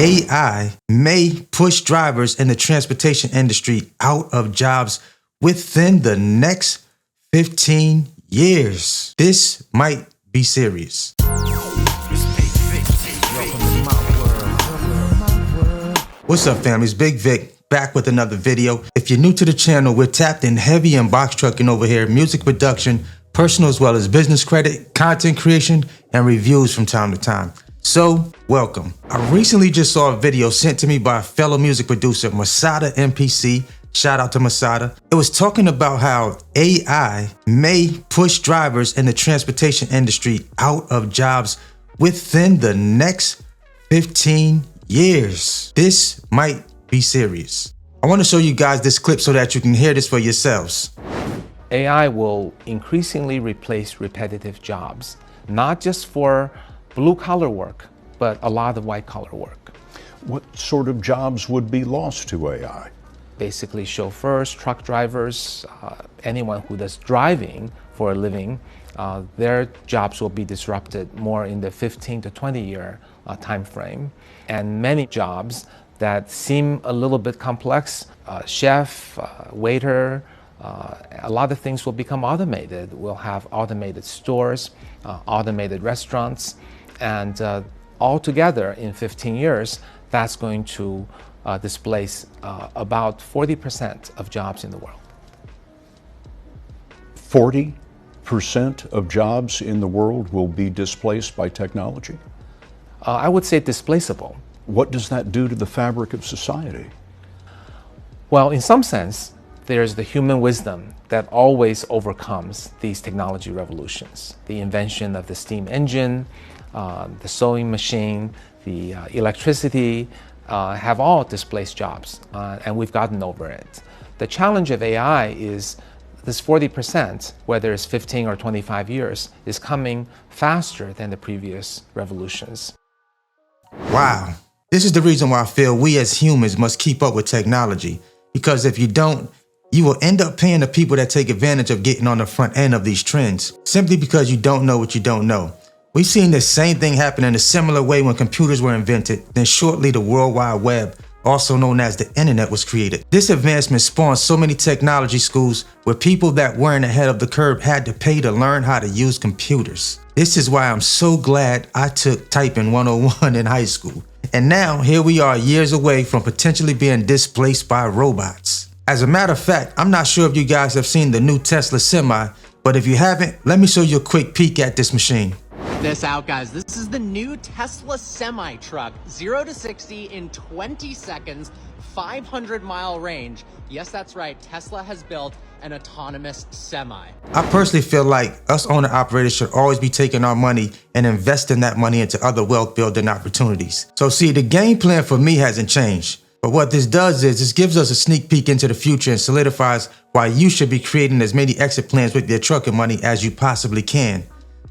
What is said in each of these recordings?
AI may push drivers in the transportation industry out of jobs within the next 15 years. This might be serious. What's up, family? It's Bigg Vic, back with another video. If you're new to the channel, we're tapped in heavy in box trucking over here, music production, personal as well as business credit, content creation, and reviews from time to time. So, welcome. I recently just saw a video sent to me by a fellow music producer, Masada MPC. Shout out to Masada. It was talking about how AI may push drivers in the transportation industry out of jobs within the next 15 years. This might be serious. I want to show you guys this clip so that you can hear this for yourselves. AI will increasingly replace repetitive jobs, not just for blue-collar work, but a lot of white-collar work. What sort of jobs would be lost to AI? Basically, chauffeurs, truck drivers, anyone who does driving for a living, their jobs will be disrupted more in the 15 to 20 year time frame. And many jobs that seem a little bit complex, chef, waiter, a lot of things will become automated. We'll have automated stores, automated restaurants, and altogether in 15 years, that's going to displace about 40% of jobs in the world. 40% of jobs in the world will be displaced by technology? I would say displaceable. What does that do to the fabric of society? Well, in some sense, there's the human wisdom that always overcomes these technology revolutions. The invention of the steam engine, the sewing machine, the electricity have all displaced jobs, and we've gotten over it. The challenge of AI is this 40%, whether it's 15 or 25 years, is coming faster than the previous revolutions. Wow. This is the reason why I feel we as humans must keep up with technology. Because if you don't, you will end up paying the people that take advantage of getting on the front end of these trends, simply because you don't know what you don't know. We've seen the same thing happen in a similar way when computers were invented, then shortly the World Wide Web, also known as the internet, was created. This advancement spawned so many technology schools where people that weren't ahead of the curve had to pay to learn how to use computers. This is why I'm so glad I took Typing 101 in high school. And now here we are years away from potentially being displaced by robots. As a matter of fact, I'm not sure if you guys have seen the new Tesla Semi, but if you haven't, let me show you a quick peek at this machine. This out, guys. This is the new Tesla semi truck, 0 to 60 in 20 seconds, 500-mile range. Yes, that's right. Tesla has built an autonomous semi. I personally feel like us owner operators should always be taking our money and investing that money into other wealth building opportunities. So see, the game plan for me hasn't changed. But what this does is this gives us a sneak peek into the future and solidifies why you should be creating as many exit plans with your trucking money as you possibly can.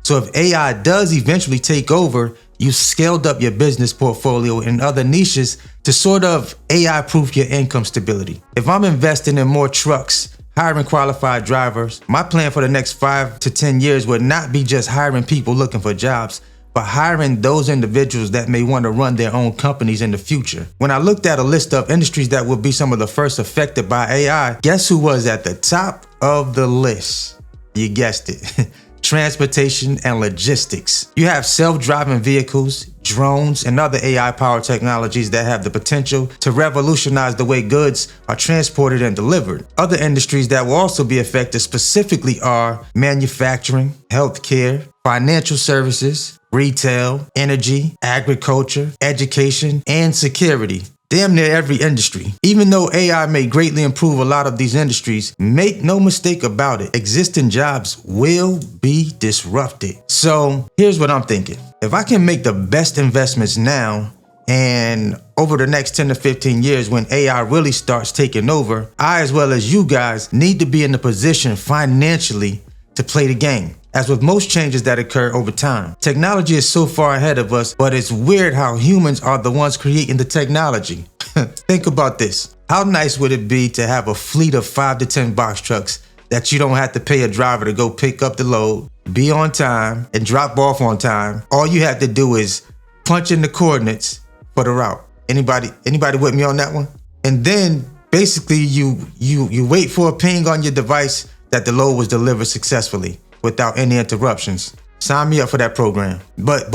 So if AI does eventually take over, you scaled up your business portfolio in other niches to sort of AI-proof your income stability. If I'm investing in more trucks, hiring qualified drivers, my plan for the next 5 to 10 years would not be just hiring people looking for jobs, but hiring those individuals that may want to run their own companies in the future. When I looked at a list of industries that will be some of the first affected by AI, guess who was at the top of the list? You guessed it. Transportation and logistics. You have self-driving vehicles, drones, and other AI-powered technologies that have the potential to revolutionize the way goods are transported and delivered. Other industries that will also be affected specifically are manufacturing, healthcare, financial services, retail, energy, agriculture, education, and security. Damn near every industry. Even though AI may greatly improve a lot of these industries, make no mistake about it, existing jobs will be disrupted. So here's what I'm thinking. If I can make the best investments now, and over the next 10 to 15 years when AI really starts taking over, I, as well as you guys, need to be in the position financially to play the game. As with most changes that occur over time, technology is so far ahead of us, but it's weird how humans are the ones creating the technology. Think about this. How nice would it be to have a fleet of 5 to 10 box trucks that you don't have to pay a driver to go pick up the load, be on time, and drop off on time? All you have to do is punch in the coordinates for the route. Anybody with me on that one? And then basically you wait for a ping on your device that the load was delivered successfully without any interruptions. Sign me up for that program. But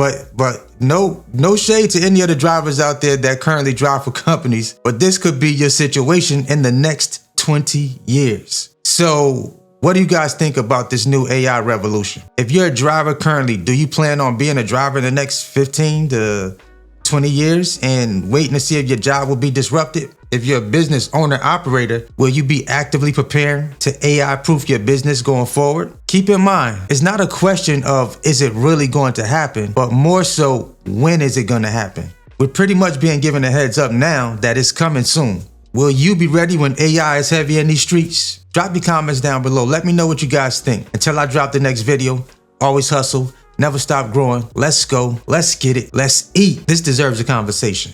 no shade to any of the drivers out there that currently drive for companies, but this could be your situation in the next 20 years. So what do you guys think about this new AI revolution? If you're a driver currently, do you plan on being a driver in the next 15 to 20 years and waiting to see if your job will be disrupted? If you're a business owner operator, will you be actively preparing to AI proof your business going forward? Keep in mind, it's not a question of is it really going to happen, but more so when is it going to happen? We're pretty much being given a heads up now that it's coming soon. Will you be ready when AI is heavy in these streets? Drop your comments down below. Let me know what you guys think. Until I drop the next video, always hustle, never stop growing. Let's go, let's get it, let's eat. This deserves a conversation.